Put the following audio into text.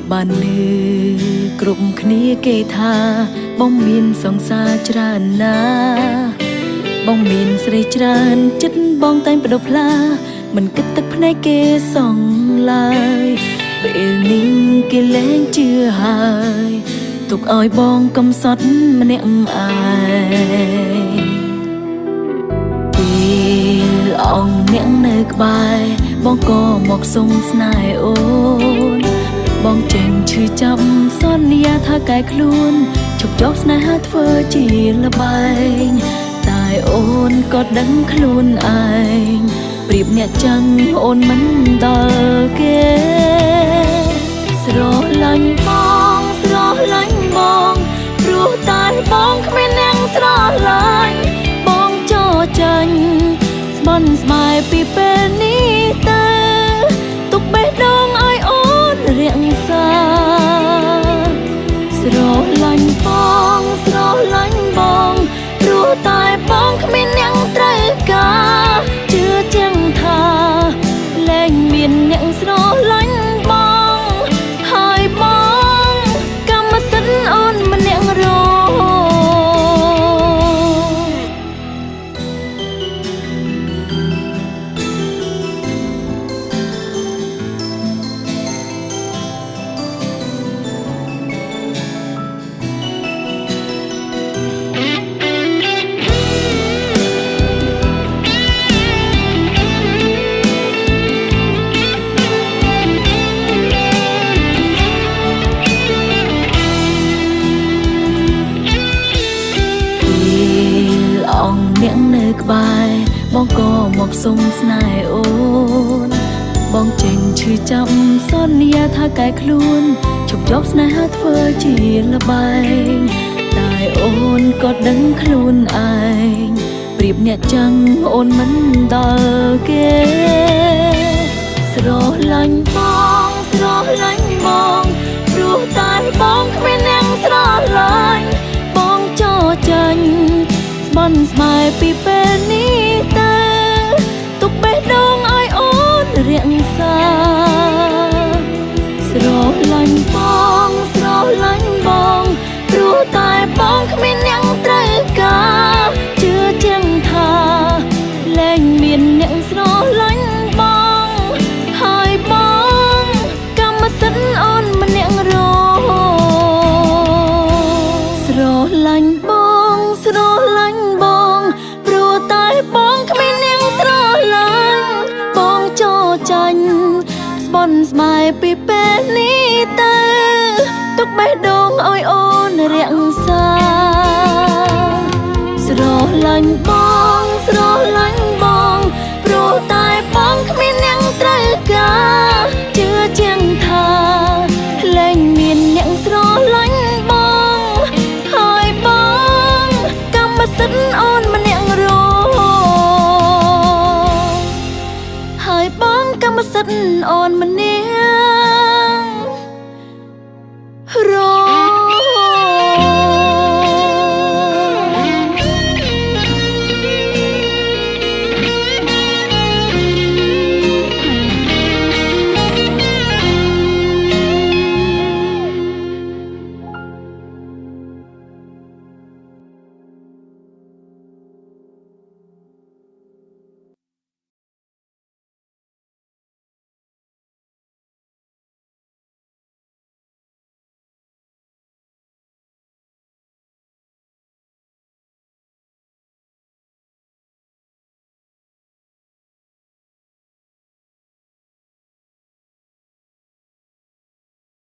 บบ้านลือกรุบគ្នាគេថាបងមានសង្សារច្រើនណាបងមានស្រីច្រើនចិត្តបងតែងបដិផ្លាមិនគិតទឹកភ្នែកគេសងឡើយពេលនេះគេលែងជឿហើយទុកឲ្យបងកំសត់ម្នាក់ឯងពេលអង្គអ្នកនៅក្បែរបងក៏មកសុំស្នេហ៍អូនបងចេញឈឺចាប់សន្យាថាកែខ្លួនជប់យកស្នេហាធ្វើជាល្បែងតែអូនក៏ដឹងខ្លួនឯងប្រៀបអ្នកចឹងអូនមិនដល់គេស្រឡាញ់បងស្រឡាញ់បងព្រោះតែបងគ្មានអ្នកស្រឡាញ់បងចោលចាញ់ស្បន់ស្បាយពីពេលនេះទៅទុកបេះដូងឲ្យអូនរៀងសាស្រឡាញ់បងស្រឡាញ់បងព្រោះតែបងគ្មានអ្នកត្រូវការជឿជាក់ថាលែងមានអ្នកស្រឡាញ់បងហើយបងកម្មសិទ្ធិអូនម្នាក់រអ្នកនៅក្បែរបងក៏មកសុំស្នេហ៍អូនបងចេញឈឺចាប់សន្យាថាកែខ្លួនជប់យកស្នេហាធ្វើជាល្បែងតែអូនក៏ដឹងខ្លួនឯងប្រៀបអ្នកចឹងអូនមិនដល់គេស្រឡាញ់បងស្រឡាញ់បងព្រោះតែបងគ្មានអ្នកស្រឡាញ់បងចោលចាញ់បន់ស្បាយពីពេលនេះទៅទុកបេះដូងឲ្យអូនរៀងសាស្រឡាញ់បងស្រឡាញ់បងព្រោះតែបងគ្មានអ្នកត្រូវការជឿជាក់ថាលែងមានអ្នកស្រឡាញ់បងហើយបងកម្មសិទ្ធិអូនម្នាក់រស្រឡាញ់បងស្រឡាញ់បងព្រោះតែបងគ្មានអ្នកស្រឡាញ់បងចោលចាញ់ស្បន់ស្បាយពីពេលនេះទៅទុកបេះដូងឲ្យអូនរៀងសាស្រឡាញ់បងស្រឡាញ់បងព្រោះតែបងគ្មានអ្នកត្រូវការជឿជាក់ថាលែងមានអ្នកស្រឡាញ់បងហើយបងកម្មសិទ្ធិអូនម្នាក់រហើយបងកម្មសិទ្ធិអូនម្នាក់